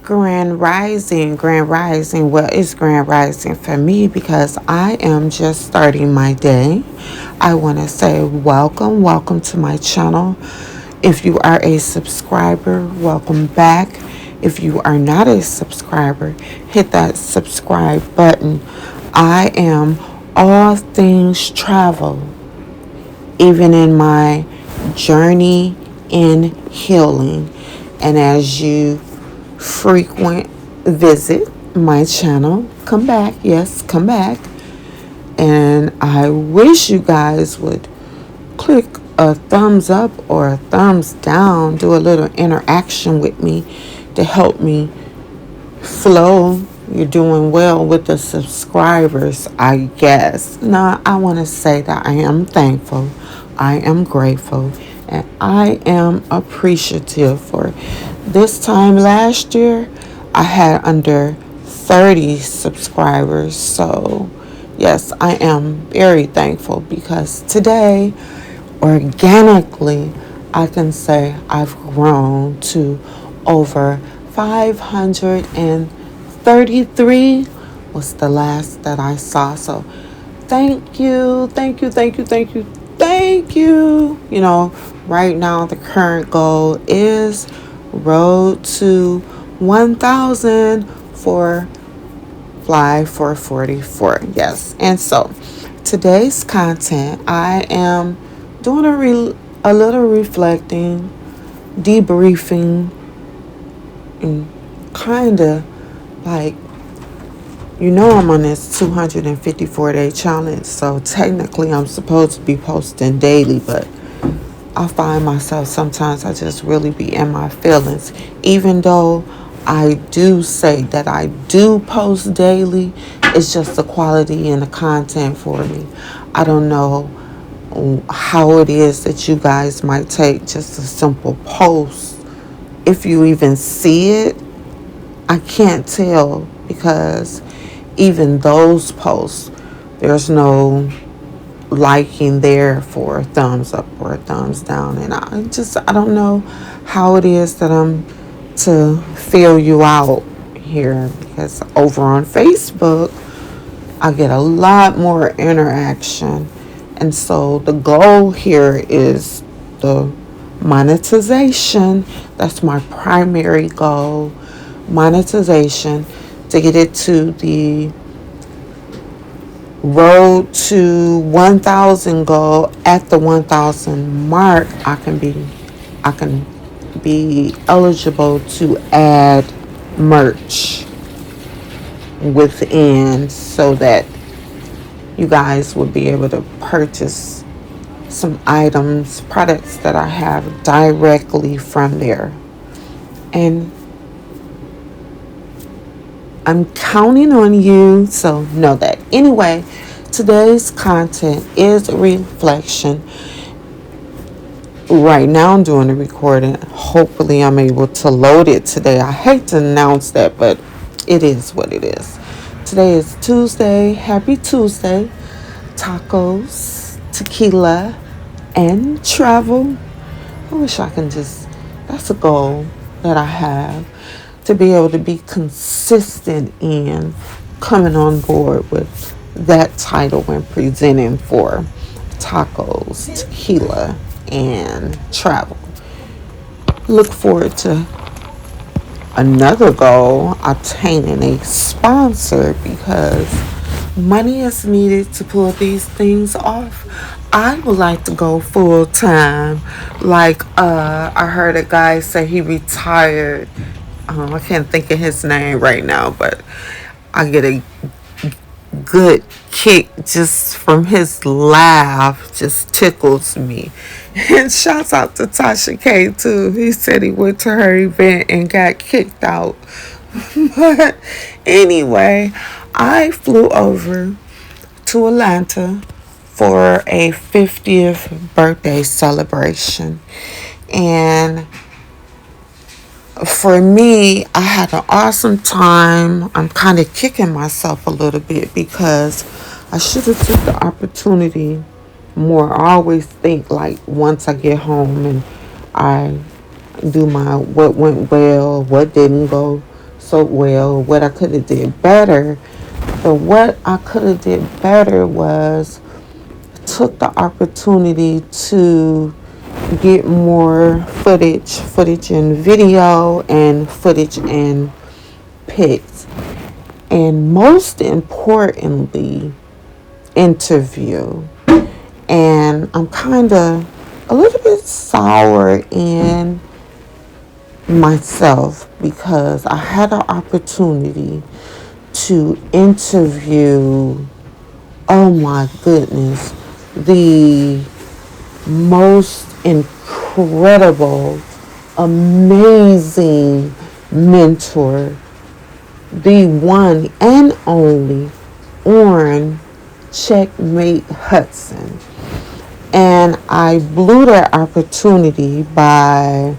Grand Rising. Well, it's Grand Rising for me because I am just starting my day. I want to say welcome to my channel. If you are a subscriber, welcome back. If you are not a subscriber, hit that subscribe button. I am all things travel, even in my journey in healing. And as you frequent visit my channel, come back. Yes, come back. And I wish you guys would click a thumbs up or a thumbs down, do a little interaction with me to help me flow. You're doing well with the subscribers, I guess. Now, I want to say that I am thankful, I am grateful, and I am appreciative for this time last year. I had under 30 subscribers. So, yes, I am very thankful because today, organically, I can say I've grown to over 533 was the last that I saw. So thank you. You know, right now the current goal is road to 1,000 for Fly for 44. Yes. And so today's content, I am doing a little reflecting, debriefing, and kind of like, I'm on this 254-day challenge, so technically I'm supposed to be posting daily, but I find myself sometimes I just really be in my feelings. Even though I do say that I do post daily, it's just the quality and the content for me. I don't know how it is that you guys might take just a simple post. If you even see it, I can't tell, because even those posts, there's no liking there for a thumbs up or a thumbs down. And I don't know how it is that I'm to feel you out here, because over on Facebook, I get a lot more interaction. And so the goal here is the monetization. That's my primary goal. Monetization, to get it to the road to 1,000 goal. At the 1,000 mark, I can be eligible to add merch within, so that you guys would be able to purchase some items, products that I have directly from there. And I'm counting on you, so know that. Anyway, today's content is a reflection. Right now I'm doing the recording. Hopefully I'm able to load it today. I hate to announce that, but it is what it is. Today is Tuesday. Happy Tuesday. Tacos, tequila, and travel. I wish I can that's a goal that I have, to be able to be consistent in coming on board with that title when presenting for tacos, tequila, and travel. Look forward to another goal, obtaining a sponsor, because money is needed to pull these things off. I would like to go full time. Like, I heard a guy say he retired. I can't think of his name right now, but I get a good kick just from his laugh. Just tickles me. And shouts out to Tasha K too. He said he went to her event and got kicked out. But anyway, I flew over to Atlanta for a 50th birthday celebration. And for me, I had an awesome time. I'm kind of kicking myself a little bit because I should have took the opportunity more. I always think, like, once I get home and I do my what went well, what didn't go so well, what I could have did better. But what I could have did better was took the opportunity to get more footage and video, and footage and pics, and most importantly, interview. And I'm kind of a little bit sour in myself because I had an opportunity to interview, oh my goodness, the most incredible, amazing mentor, the one and only Orrin Checkmate Hudson. And I blew that opportunity by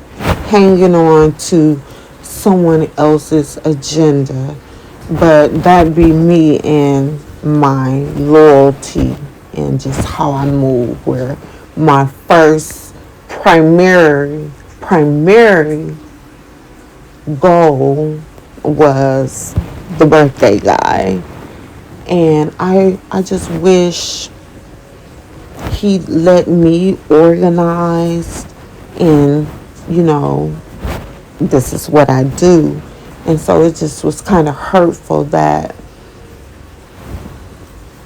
hanging on to someone else's agenda. But that be me and my loyalty and just how I move, where my first primary goal was the birthday guy. And I just wish he let me organize, and this is what I do. And so it just was kind of hurtful that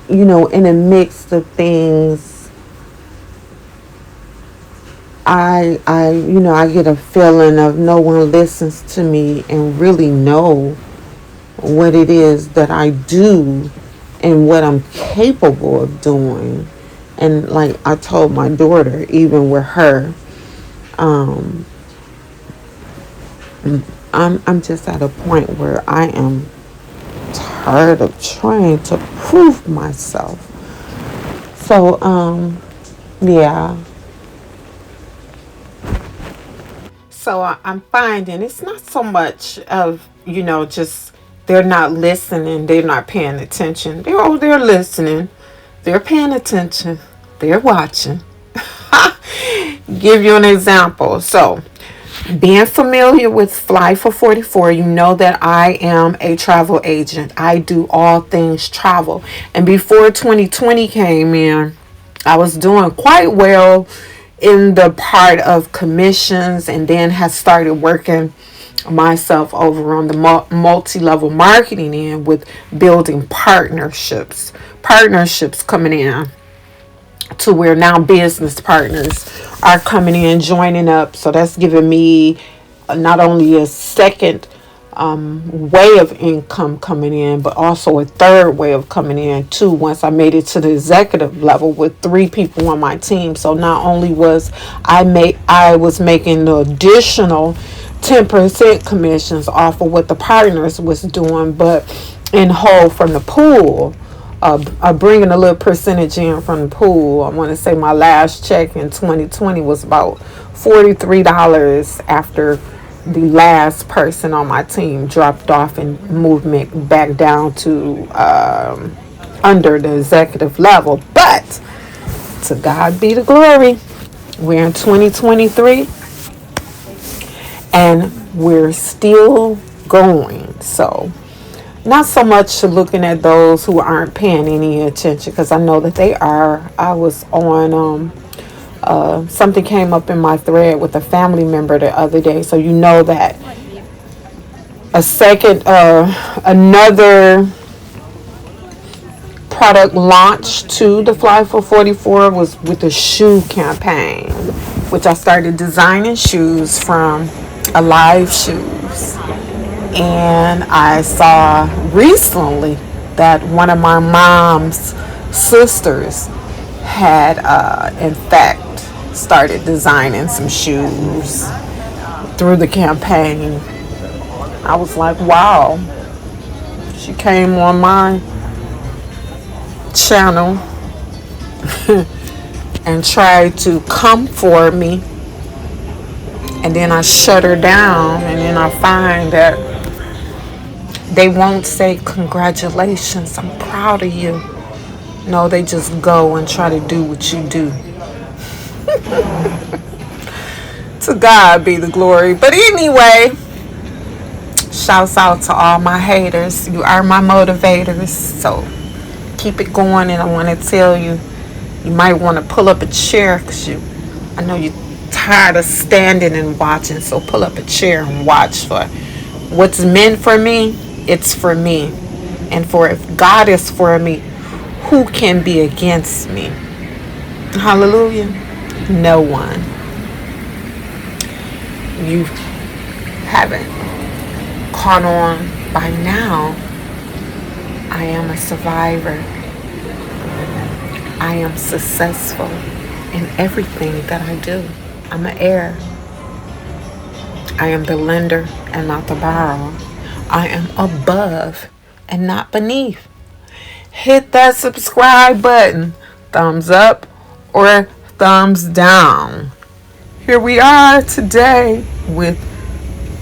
in the mix of things, I get a feeling of no one listens to me and really know what it is that I do and what I'm capable of doing. And like I told my daughter, even with her, I'm just at a point where I am tired of trying to prove myself. So yeah. So I'm finding it's not so much of just they're not listening, they're not paying attention. They're listening, they're paying attention, they're watching. Give you an example. So, being familiar with Fly for 44, you know that I am a travel agent. I do all things travel. And before 2020 came in, I was doing quite well in the part of commissions, and then has started working myself over on the multi-level marketing end with building partnerships coming in to where now business partners are coming in, joining up. So that's giving me not only a second way of income coming in, but also a third way of coming in too, once I made it to the executive level with 3 people on my team. So not only was I was making the additional 10% commissions off of what the partners was doing, but in whole from the pool, bringing a little percentage in from the pool. I want to say my last check in 2020 was about $43 after the last person on my team dropped off and moved me back down to under the executive level. But to God be the glory. We're in 2023 and we're still going. So not so much looking at those who aren't paying any attention, because I know that they are. I was on something came up in my thread with a family member the other day. So you know that another product launch to the Fly for 44 was with the shoe campaign, which I started designing shoes from Alive Shoes. And I saw recently that one of my mom's sisters had in fact started designing some shoes through the campaign. I was like, wow. She came on my channel and tried to come for me, and then I shut her down, and then I find that they won't say congratulations, I'm proud of you. No, they just go and try to do what you do. To God be the glory. But anyway, Shouts out to all my haters. You are my motivators. So keep it going. And I want to tell you, you might want to pull up a chair because I know you're tired of standing and watching. So pull up a chair and watch. For what's meant for me, it's for me. And for if God is for me, who can be against me? Hallelujah. No one. You haven't caught on by now. I am a survivor. I am successful in everything that I do. I'm an heir. I am the lender and not the borrower. I am above and not beneath. Hit that subscribe button. Thumbs up or thumbs down. Here we are today with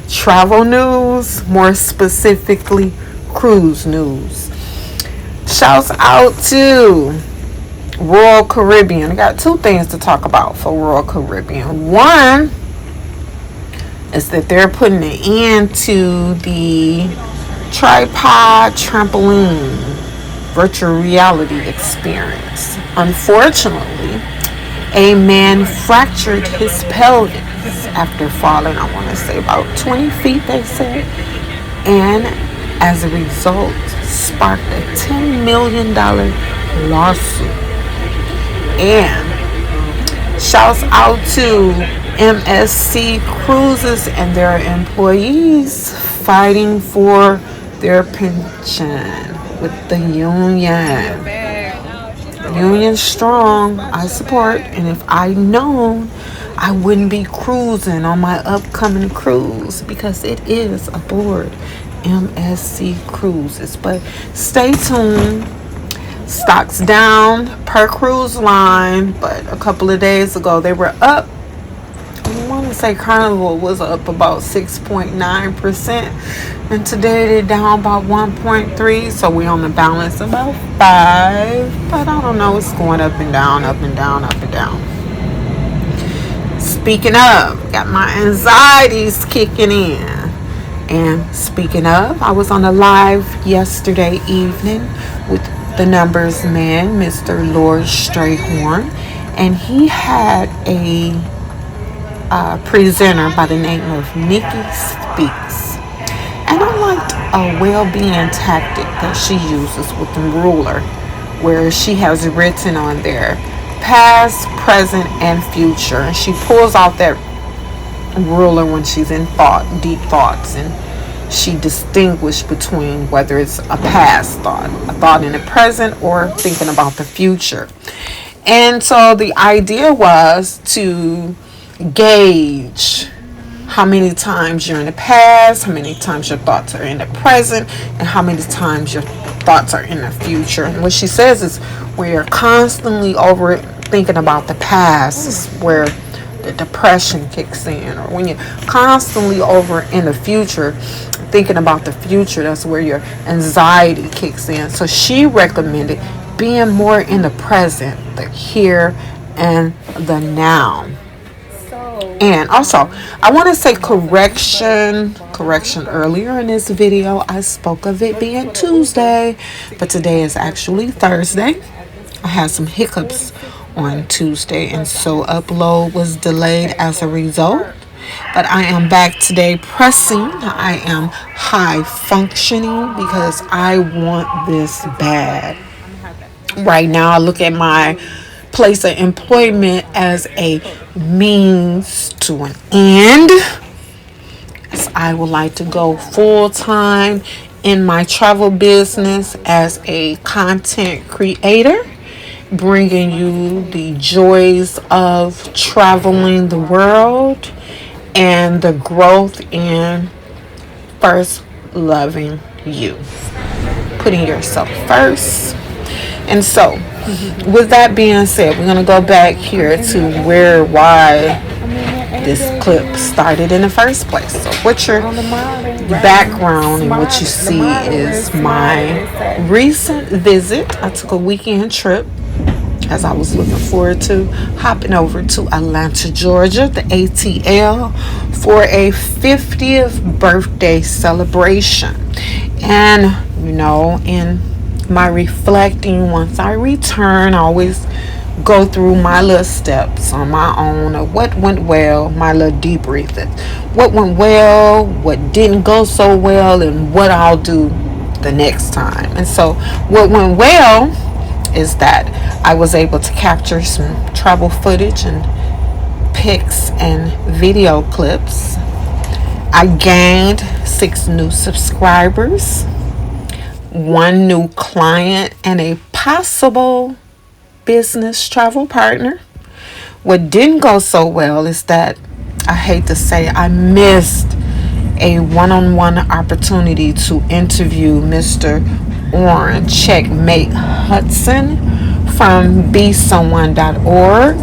travel news, more specifically cruise news. Shouts out to Royal Caribbean. I got two things to talk about for Royal Caribbean. One is that they're putting an end to the tripod trampoline virtual reality experience. Unfortunately, a man fractured his pelvis after falling, I want to say about 20 feet, they said, and as a result sparked a $10 million lawsuit. And shouts out to MSC Cruises and their employees fighting for their pension with the union. Union strong, I support. And if I known, I wouldn't be cruising on my upcoming cruise because it is aboard MSC Cruises. But stay tuned. Stocks down per cruise line, but a couple of days ago they were up. I want to say Carnival was up about 6.9%, and today they're down about 1.3%. So we on the balance about 5, but I don't know. It's going up and down, up and down, up and down. Speaking of, got my anxieties kicking in. And speaking of, I was on a live yesterday evening with the numbers man, Mr. Lord Strayhorn, and he had a presenter by the name of Nikki Speaks. And I liked a well-being tactic that she uses with the ruler, where she has written on there past, present, and future. And she pulls out that ruler when she's in deep thoughts, and she distinguished between whether it's a past thought, a thought in the present, or thinking about the future. And so the idea was to gauge how many times you're in the past, how many times your thoughts are in the present, and how many times your thoughts are in the future. And what she says is where you're constantly over thinking about the past is where the depression kicks in, or when you're constantly over in the future thinking about the future, that's where your anxiety kicks in. So she recommended being more in the present, the here and the now. And also, I want to say correction earlier in this video. I spoke of it being Tuesday, but today is actually Thursday. I had some hiccups on Tuesday, and so upload was delayed as a result. But I am back today pressing. I am high functioning because I want this bad. Right now, I look at my place of employment as a means to an end. As I would like to go full time in my travel business as a content creator, bringing you the joys of traveling the world and the growth in first loving you, putting yourself first. And so, with that being said, we're going to go back here to why this clip started in the first place. So what your background and what you see is my recent visit. I took a weekend trip as I was looking forward to hopping over to Atlanta, Georgia, the ATL, for a 50th birthday celebration. And, in my reflecting, once I return, I always go through my little steps on my own of what went well, my little debriefing. What went well, what didn't go so well, and what I'll do the next time. And so, what went well is that I was able to capture some travel footage and pics and video clips. I gained 6 new subscribers, 1 new client, and a possible business travel partner. What didn't go so well is that I hate to say I missed a one-on-one opportunity to interview Mr. Orange Checkmate Hudson from besomeone.org.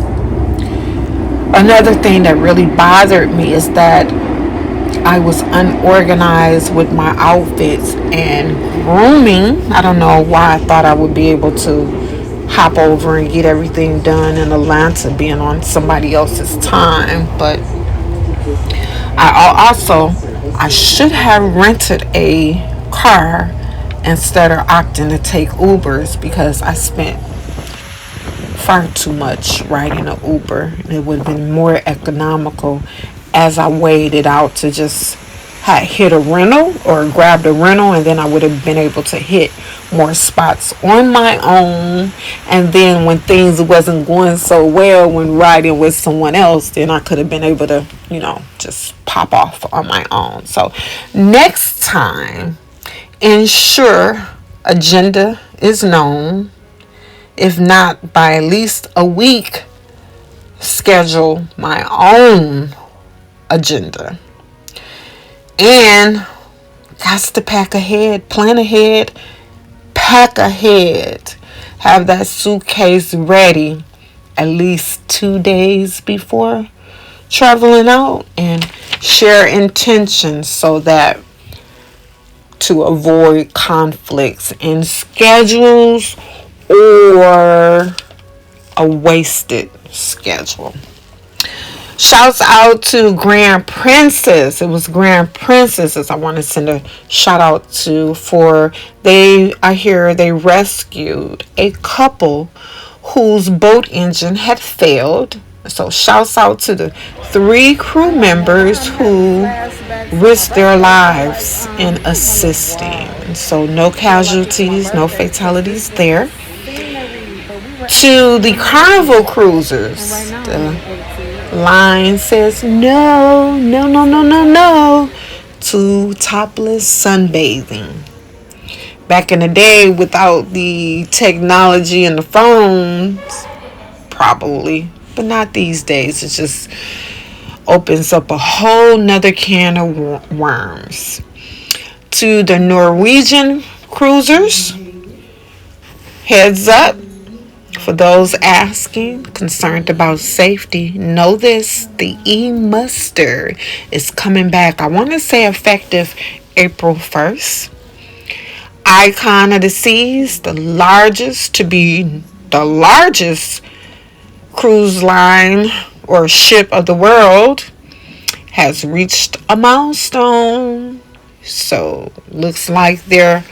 Another thing that really bothered me is that I was unorganized with my outfits and grooming. I don't know why I thought I would be able to hop over and get everything done in Atlanta being on somebody else's time. But I should have rented a car instead of opting to take Ubers, because I spent far too much riding an Uber. It would have been more economical as I weighed it out to just hit a rental or grabbed a rental, and then I would have been able to hit more spots on my own. And then when things wasn't going so well when riding with someone else, then I could have been able to, just pop off on my own. So next time, ensure agenda is known. If not by at least a week, schedule my own agenda. And got to pack ahead, plan ahead, pack ahead. Have that suitcase ready at least 2 days before traveling out, and share intentions so that to avoid conflicts in schedules or a wasted schedule. Shouts out to Grand Princess. It was Grand Princesses I want to send a shout out to, for I hear they rescued a couple whose boat engine had failed. So shouts out to the 3 crew members who risked their lives in assisting. So no casualties, no fatalities there. To the Carnival cruisers, the line says no to topless sunbathing. Back in the day, without the technology and the phones, probably, but not these days. It just opens up a whole nother can of worms. To the Norwegian cruisers, heads up. For those asking, concerned about safety, know this: the e-muster is coming back. I want to say effective April 1st. Icon of the Seas, the largest cruise line or ship of the world, has reached a milestone. So looks like they're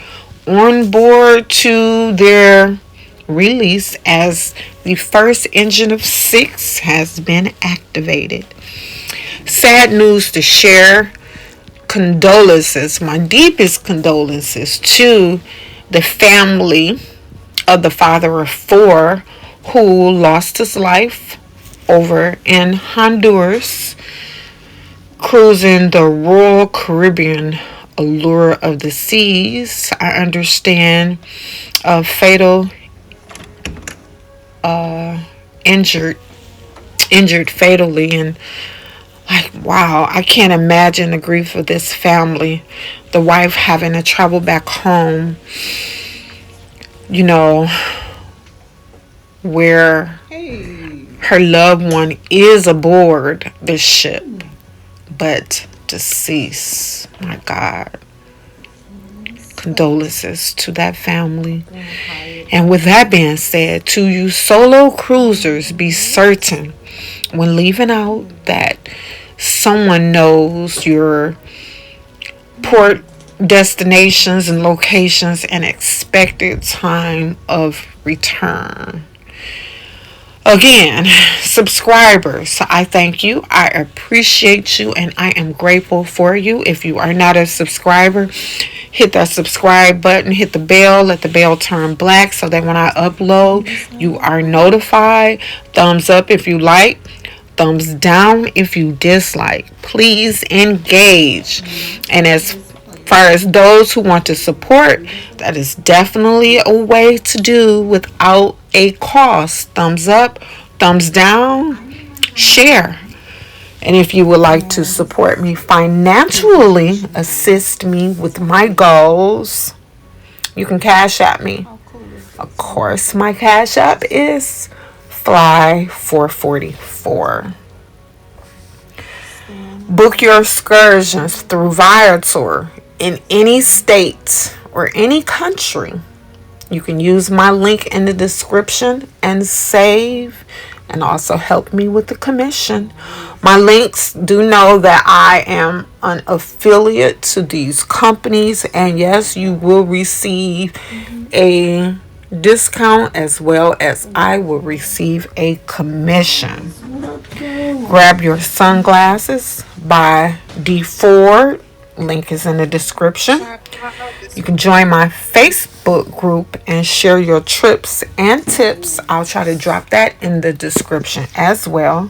on board to their release as the first engine of 6 has been activated. Sad news to share. Condolences, my deepest condolences to the family of the father of 4 who lost his life over in Honduras, cruising the Royal Caribbean Allure of the Seas. I understand fatal injured fatally, and wow, I can't imagine the grief of this family. The wife having to travel back home, where her loved one is aboard the ship, but deceased. My God. Condolences to that family. And with that being said, to you solo cruisers, be certain when leaving out that someone knows your port destinations and locations and expected time of return. Again, subscribers, I thank you. I appreciate you and I am grateful for you. If you are not a subscriber, hit that subscribe button, hit the bell, let the bell turn black so that when I upload, you are notified. Thumbs up if you like, thumbs down if you dislike. Please engage. And as far as those who want to support, that is definitely a way to do without a cost. Thumbs up, thumbs down, share. And if you would like to support me financially, assist me with my goals, you can cash at me. Of course, my cash app is Fly444. Book your excursions through Viator in any state or any country. You can use my link in the description and save and also help me with the commission. My links do know that I am an affiliate to these companies, and yes, you will receive a discount as well as I will receive a commission. Grab your sunglasses by D Ford. Link is in the description. You can join my Facebook group and share your trips and tips. I'll try to drop that in the description as well.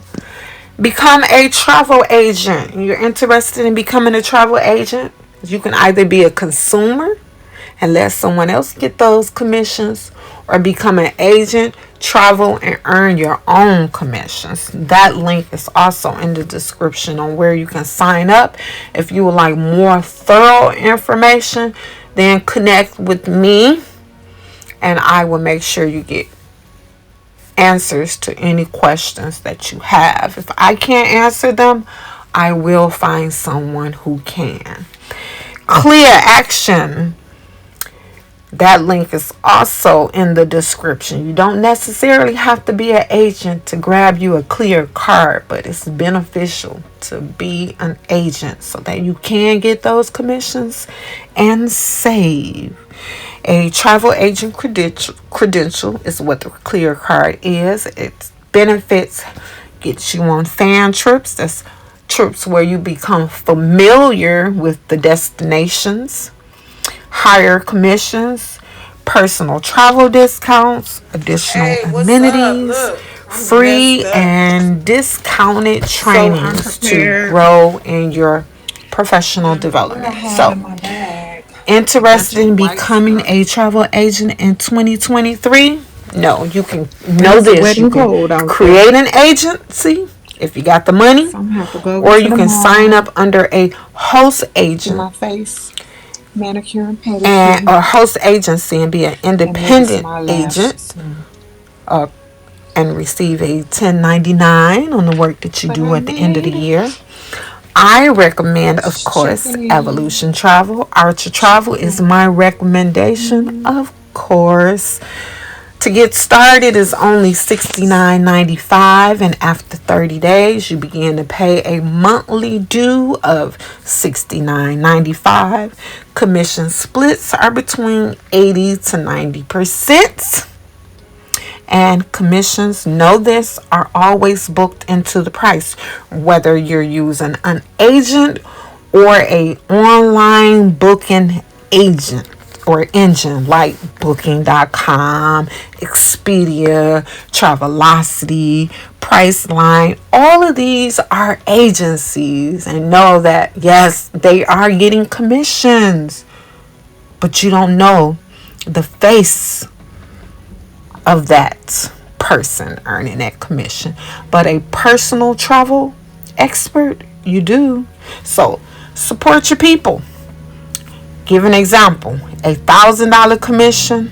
Become a travel agent. You're interested in becoming a travel agent? You can either be a consumer and let someone else get those commissions, or become an agent, travel, and earn your own commissions. That link is also in the description on where you can sign up. If you would like more thorough information, then connect with me and I will make sure you get answers to any questions that you have. If I can't answer them, I will find someone who can. CLIA action. That link is also in the description. You don't necessarily have to be an agent to grab you a CLIA card, but it's beneficial to be an agent so that you can get those commissions and save. A travel agent credential is what the CLIA card is. Its benefits gets you on fan trips. That's trips where you become familiar with the destinations. Higher commissions, personal travel discounts, additional amenities, free and discounted trainings to grow in your professional development. So, interested in becoming a travel agent in 2023? No, you can know this. You can create an agency if you got the money, or you can sign up under a host agent. My face. Manicure and pedicure, and or host agency and be an independent agent, and receive a 1099 on the work that you do at the end of the year. I recommend, of course, Evolution Travel. Archer Travel is my recommendation, of course. To get started is only $69.95, and after 30 days, you begin to pay a monthly due of $69.95. Commission splits are between 80 to 90%. And commissions, know this, are always booked into the price, whether you're using an agent or a online booking agent or engine like Booking.com, Expedia, Travelocity, Priceline. All of these are agencies, and know that yes, they are getting commissions, but you don't know the face of that person earning that commission. But a personal travel expert, you do. So support your people. Give an example. $1,000 commission.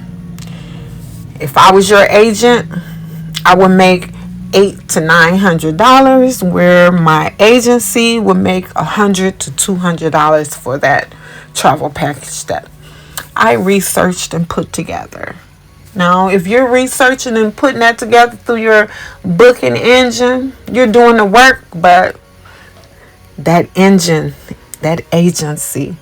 If I was your agent, I would make $800 to $900, where my agency would make $100 to $200 for that travel package that I researched and put together. Now, if you're researching and putting that together through your booking engine, you're doing the work, but that engine, that agency,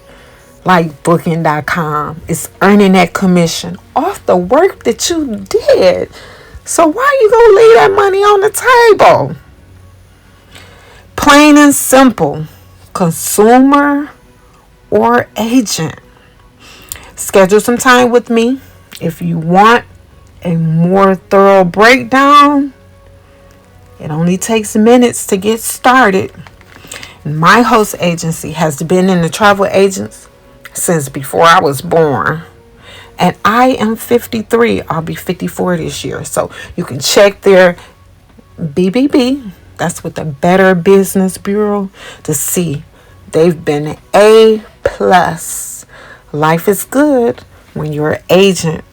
like Booking.com, is earning that commission off the work that you did. So why you gonna leave that money on the table? Plain and simple, consumer or agent. Schedule some time with me if you want a more thorough breakdown. It only takes minutes to get started. My host agency has been in the travel agents since before I was born. And I am 53. I'll be 54 this year. So you can check their BBB, that's with the Better Business Bureau, to see they've been A plus. Life is good when you're an agent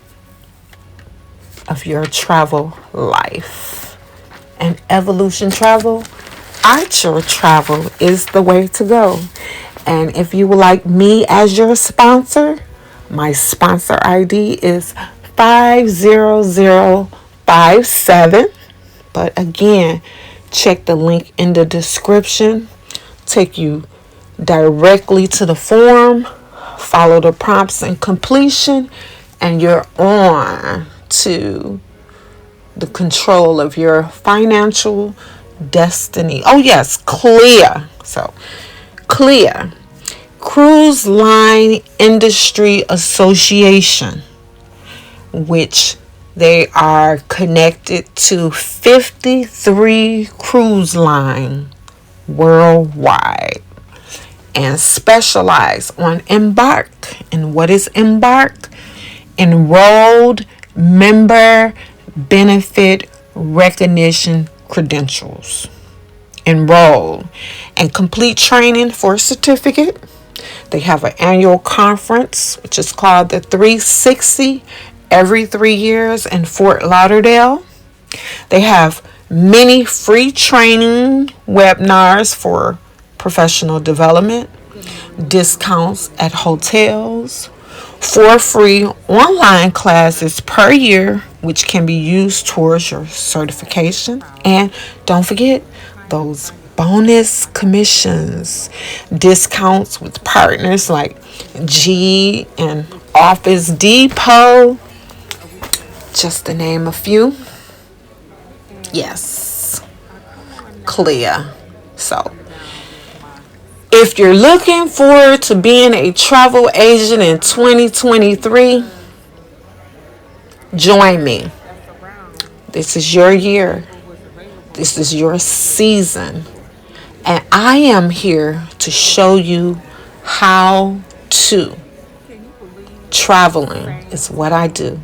of your travel life. And Evolution Travel, Archer Travel is the way to go. And if you would like me as your sponsor, my sponsor ID is 50057. But again, check the link in the description. Take you directly to the form. Follow the prompts and completion. And you're on to the control of your financial destiny. Oh yes, CLIA. So CLIA, Cruise Line Industry Association, which they are connected to 53 cruise lines worldwide and specialize on Embark. And what is Embark? Enrolled Member Benefit Recognition Credentials. Enroll and complete training for a certificate. They have an annual conference, which is called the 360, every 3 years in Fort Lauderdale. They have many free training webinars for professional development, discounts at hotels, 4 free online classes per year, which can be used towards your certification. And don't forget those bonus commissions, discounts with partners like G and Office Depot, just to name a few. Yes, CLIA. So if you're looking forward to being a travel agent in 2023, join me. This is your year. This is your season. And I am here to show you how to. Traveling is what I do.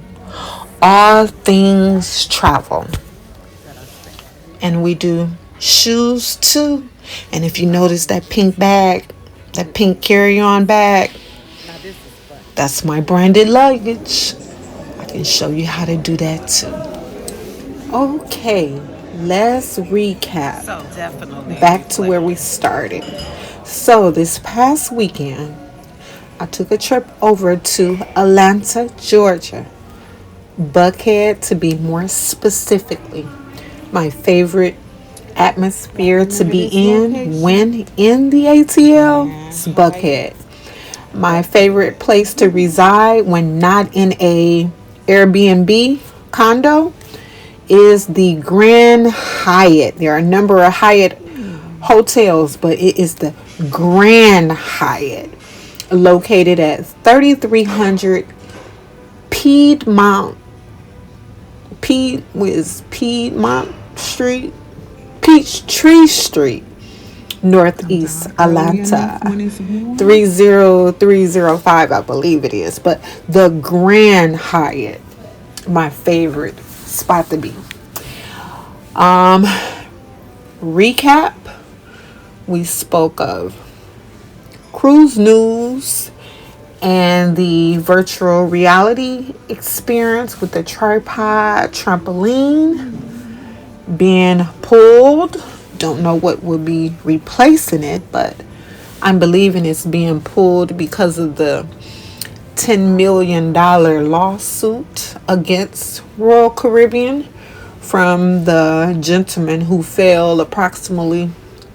All things travel. And we do shoes too. And if you notice that pink bag, that pink carry-on bag, that's my branded luggage. I can show you how to do that too. Okay, let's recap. Back to where we started. So this past weekend, I took a trip over to Atlanta, Georgia. Buckhead, to be more specifically. My favorite atmosphere to be in when in the ATL is Buckhead. My favorite place to reside when not in a Airbnb condo is the Grand Hyatt. There are a number of Hyatt hotels, but it is the Grand Hyatt, located at 3300 Piedmont Street, Peachtree Street, Northeast Atlanta, 30305, I believe it is. But the Grand Hyatt, my favorite spot to be. Recap, we spoke of cruise news and the virtual reality experience with the tripod trampoline being pulled. Don't know what will be replacing it, but I'm believing it's being pulled because of the $10 million lawsuit against Royal Caribbean from the gentleman who fell approximately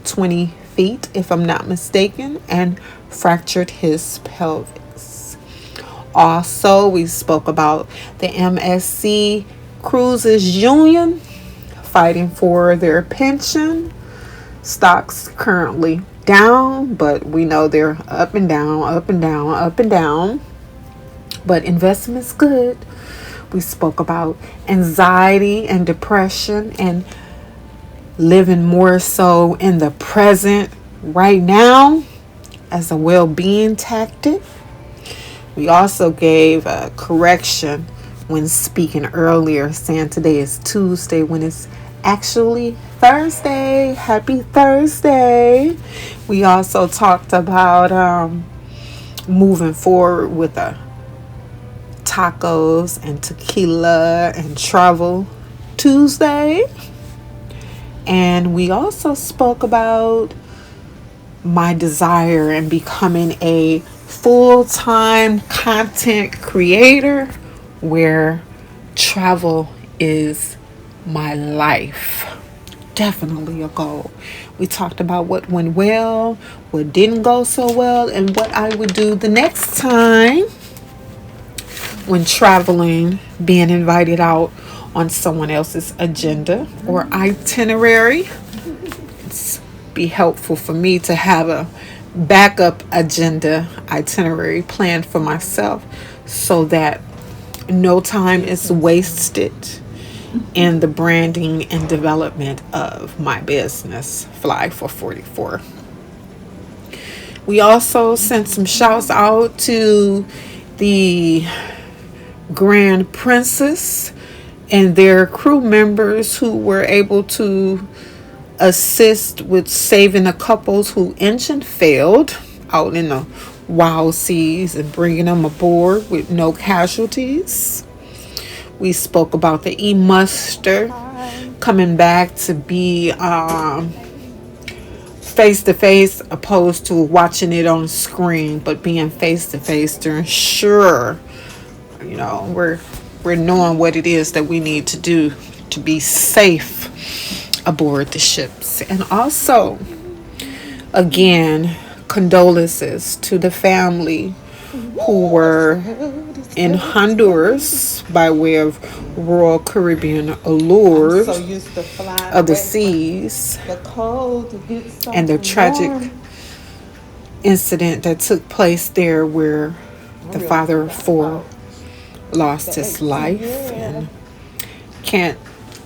20 feet, if I'm not mistaken, and fractured his pelvis. Also, we spoke about the MSC Cruises Union fighting for their pension. Stocks currently down, but we know they're up and down, up and down, up and down. But investment's good. We spoke about anxiety and depression and living more so in the present right now as a well-being tactic. We also gave a correction when speaking earlier, saying today is Tuesday when it's actually Thursday. Happy Thursday. We also talked about moving forward with tacos and tequila and travel Tuesday. And we also spoke about my desire in becoming a full-time content creator where travel is my life. Definitely a goal. We talked about what went well, what didn't go so well, and what I would do the next time when traveling, being invited out on someone else's agenda or itinerary. It's be helpful for me to have a backup agenda itinerary planned for myself so that no time is wasted in the branding and development of my business, Fly for 44. We also sent some shouts out to the Grand Princess and their crew members who were able to assist with saving the couples whose engine failed out in the wild seas and bringing them aboard with no casualties. We spoke about the e-muster coming back to be face-to-face opposed to watching it on screen, but being face-to-face to ensure, we're knowing what it is that we need to do to be safe aboard the ships. And also, again, condolences to the family who were in Honduras by way of Royal Caribbean Allures of the seas and the tragic incident that took place there where the father of four lost his life. And can't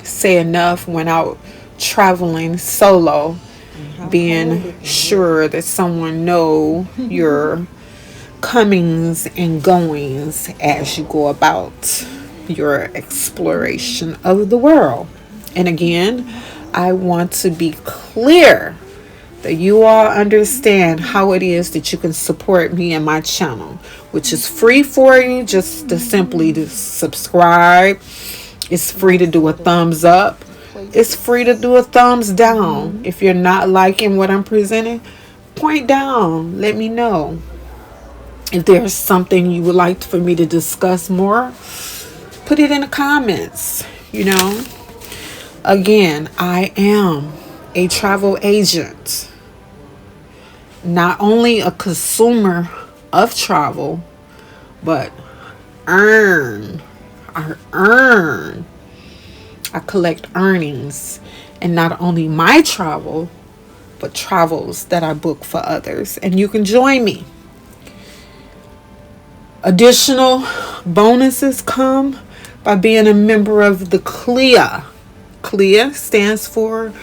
say enough when out traveling solo, being sure that someone know your comings and goings as you go about your exploration of the world. And again, I want to be clear that you all understand how it is that you can support me and my channel, which is free for you just to simply to subscribe. It's free to do a thumbs up. It's free to do a thumbs down. If you're not liking what I'm presenting, point down. Let me know. If there's something you would like for me to discuss more, put it in the comments. Again, I am a travel agent, not only a consumer of travel, but I collect earnings, and not only my travel, but travels that I book for others. And you can join me. Additional bonuses come by being a member of the CLIA. CLIA stands for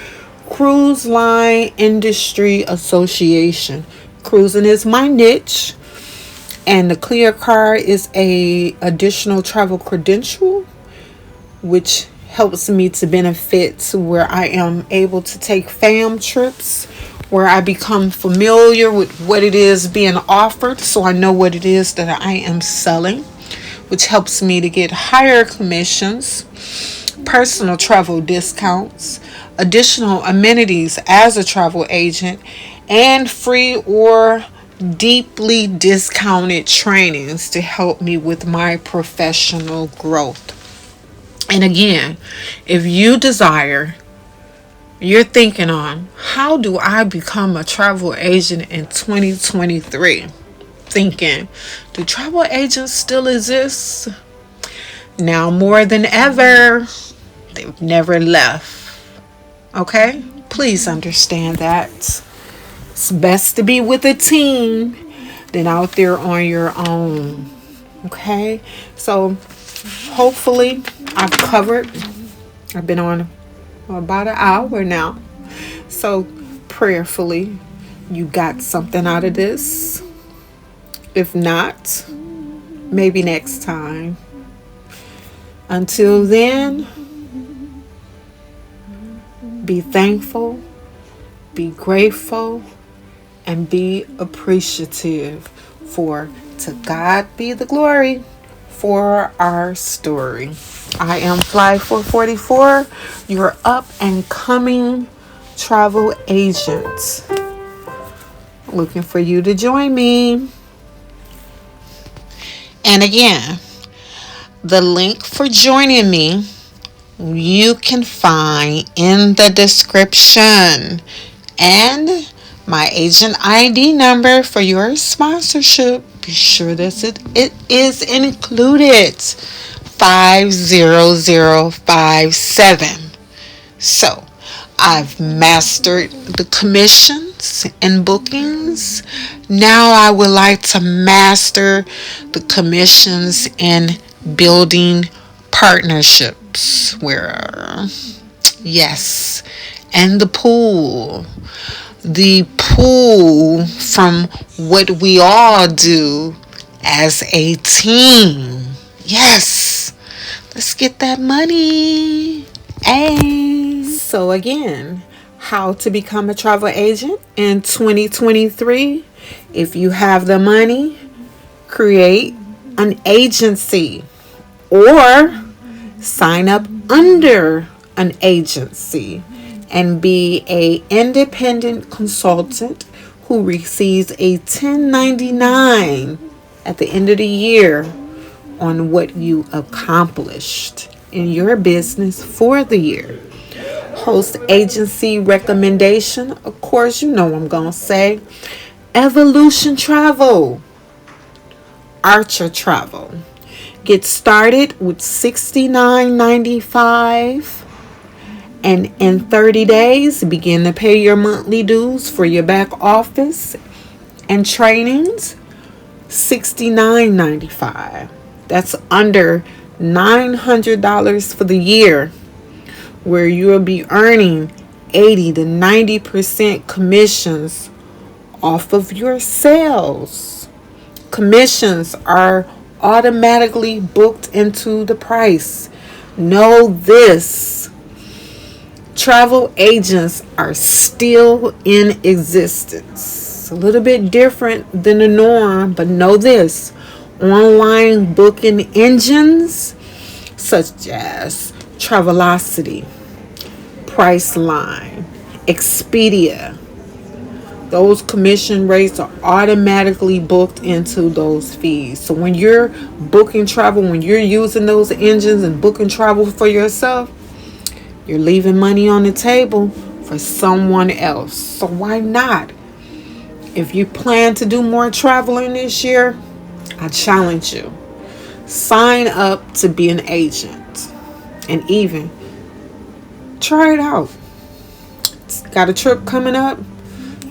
Cruise Line Industry Association. Cruising is my niche, and the CLIA card is a additional travel credential which helps me to benefit to where I am able to take fam trips where I become familiar with what it is being offered, so I know what it is that I am selling, which helps me to get higher commissions, personal travel discounts, additional amenities as a travel agent, and free or deeply discounted trainings to help me with my professional growth. And again, if you desire you're thinking on, how do I become a travel agent in 2023? Thinking, do travel agents still exist? Now more than ever, they've never left. Okay? Please understand that. It's best to be with a team than out there on your own. Okay? So hopefully I've been on about an hour now. So prayerfully you got something out of this. If not, maybe next time. Until then, be thankful, be grateful, and be appreciative. For to God be the glory for our story. I am Fly 444, your up and coming travel agent. Looking for you to join me. And again, the link for joining me you can find in the description, and my agent ID number for your sponsorship. Be sure that it is included, 50057. So I've mastered the commissions and bookings. Now I would like to master the commissions in building partnerships where, yes, and the pool from what we all do as a team. Yes, let's get that money. Hey. So again, how to become a travel agent in 2023. If you have the money, create an agency or sign up under an agency and be an independent consultant who receives a 1099 at the end of the year on what you accomplished in your business for the year. Host agency recommendation, of course, you know what I'm going to say. Evolution Travel, Archer Travel. Get started with $69.95 and in 30 days begin to pay your monthly dues for your back office and trainings. $69.95. That's under $900 for the year, where you will be earning 80 to 90% commissions off of your sales. Commissions are automatically booked into the price. Know this. Travel agents are still in existence. A little bit different than the norm, but know this. Online booking engines such as Travelocity, Priceline, Expedia, those commission rates are automatically booked into those fees. So when you're booking travel, when you're using those engines and booking travel for yourself, you're leaving money on the table for someone else. So why not? If you plan to do more traveling this year, I challenge you. Sign up to be an agent and even try it out. Got a trip coming up?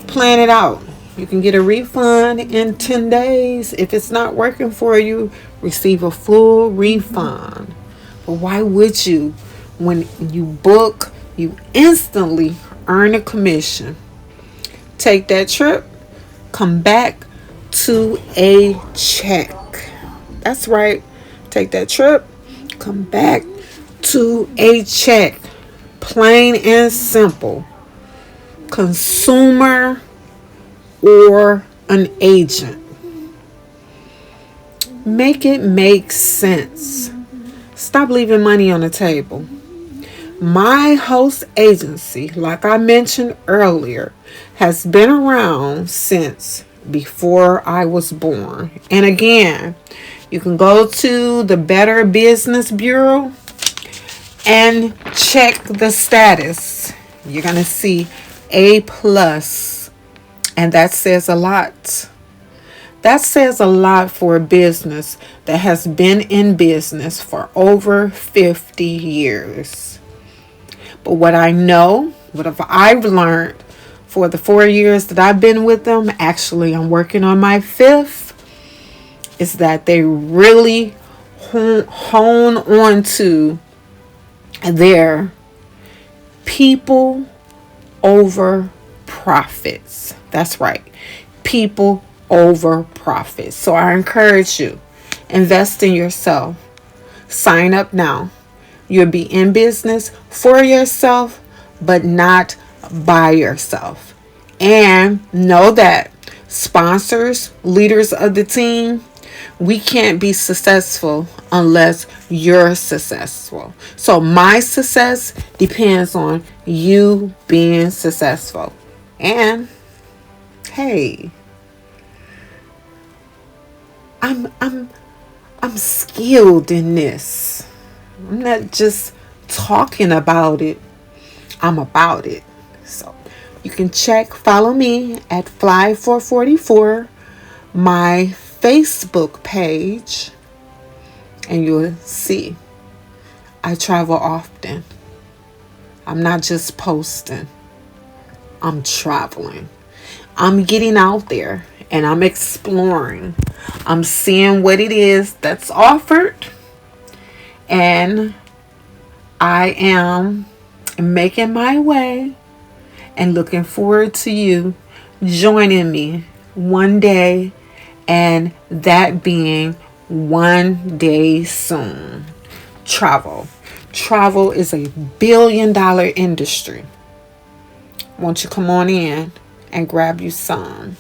Plan it out. You can get a refund in 10 days. If it's not working for you, receive a full refund. But why would you? When you book, you instantly earn a commission. Take that trip, come back to a check. That's right. Take that trip, come back to a check. Plain and simple. Consumer or an agent. Make it make sense. Stop leaving money on the table. My host agency, like I mentioned earlier, has been around since before I was born. And again, you can go to the Better Business Bureau and check the status. You're going to see A plus, and that says a lot. That says a lot for a business that has been in business for over 50 years. But what I know, what have I've learned for the 4 years that I've been with them, actually I'm working on my 5th, is that they really hone on to their people over profits. That's right. People over profits. So I encourage you, invest in yourself. Sign up now. You'll be in business for yourself, but not by yourself. And know that sponsors, leaders of the team, we can't be successful unless you're successful. So my success depends on you being successful. And hey, I'm skilled in this. I'm not just talking about it. I'm about it. So you can follow me at Fly444, my Facebook page, and you'll see I travel often. I'm not just posting. I'm traveling. I'm getting out there and I'm exploring. I'm seeing what it is that's offered, and I am making my way and looking forward to you joining me one day, and that being one day soon. Travel is a billion-dollar industry. Won't you come on in and grab you some?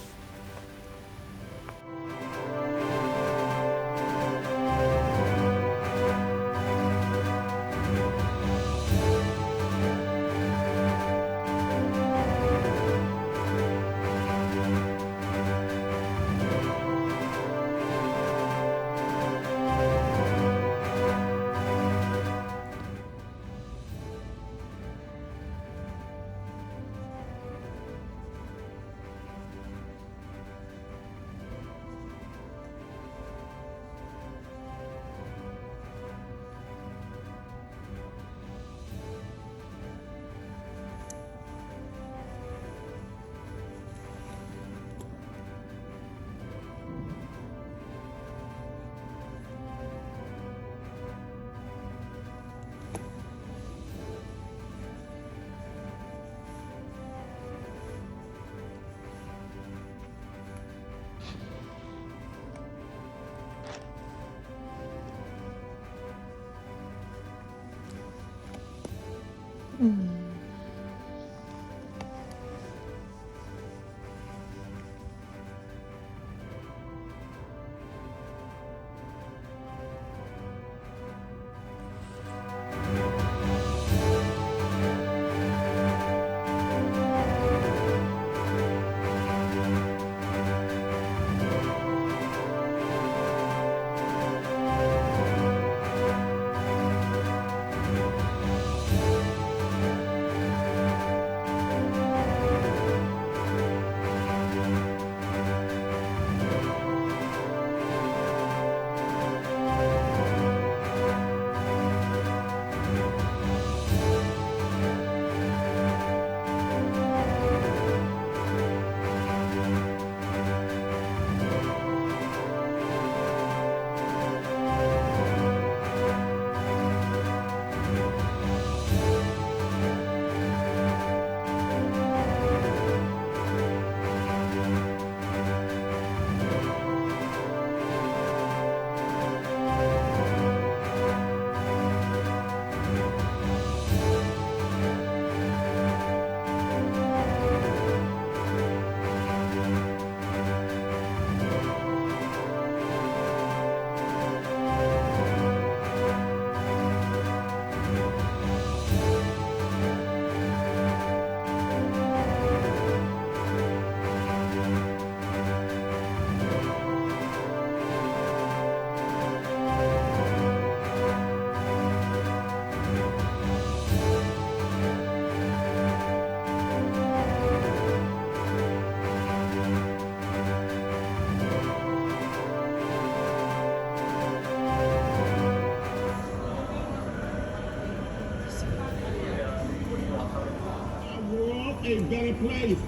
a better place.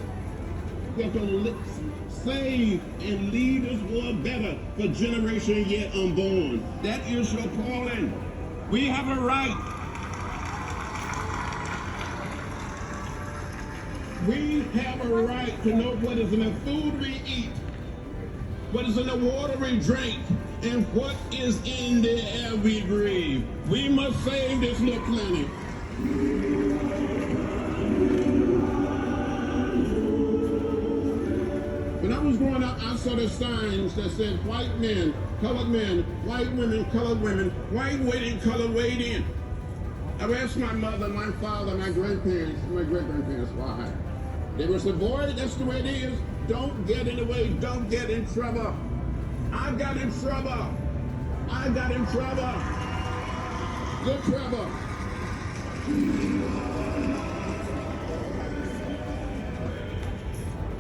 We have to save and leave this world better for generations yet unborn. That is your calling. We have a right. We have a right to know what is in the food we eat, what is in the water we drink, and what is in the air we breathe. We must save this little planet. When I was growing up, I saw the signs that said white men, colored men, white women, colored women, white waiting, colored waiting. I asked my mother, my father, my grandparents, my great-grandparents why. They were said, boy, that's the way it is. Don't get in the way. Don't get in trouble. I got in trouble. I got in trouble. Good trouble.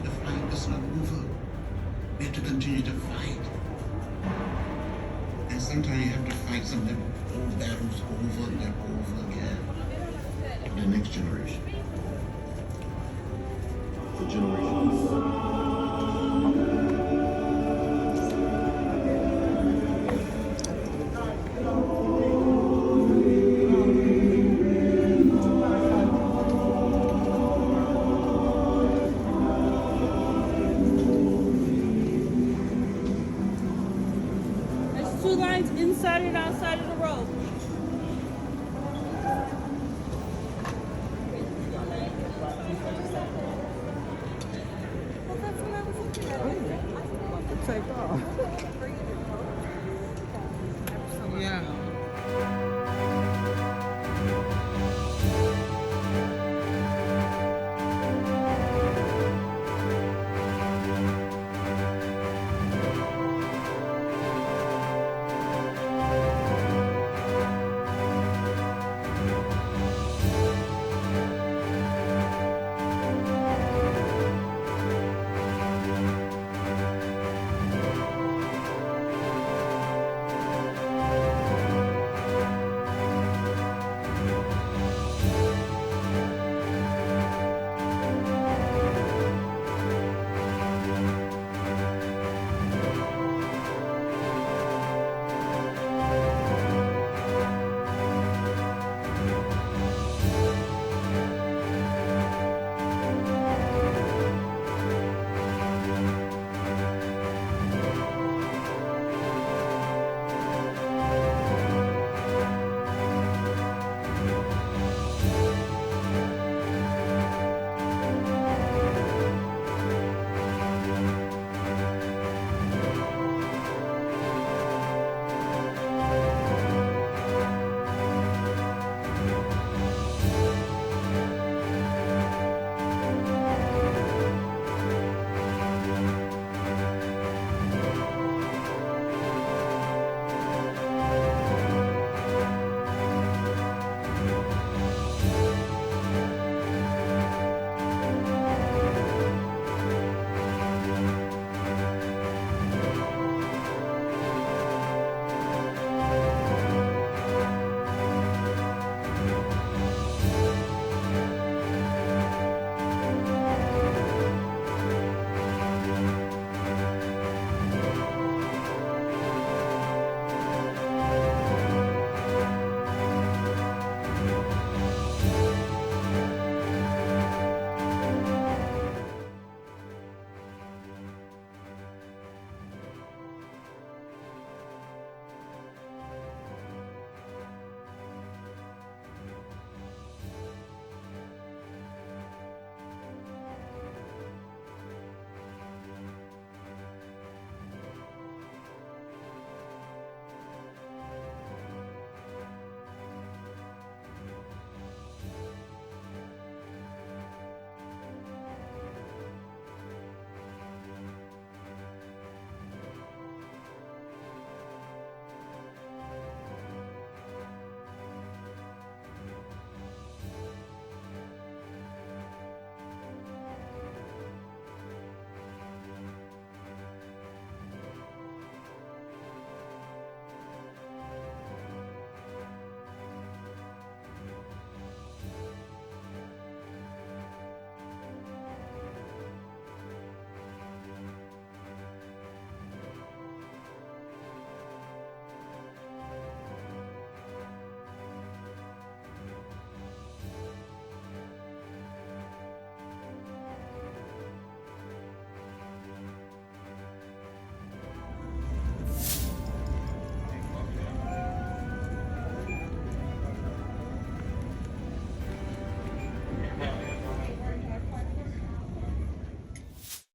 The fight is not over. We have to continue to fight. And sometimes you have to fight some of them old battles over and over again. For the next generation. For generations. There's 2 lines inside and outside of the road. Yeah.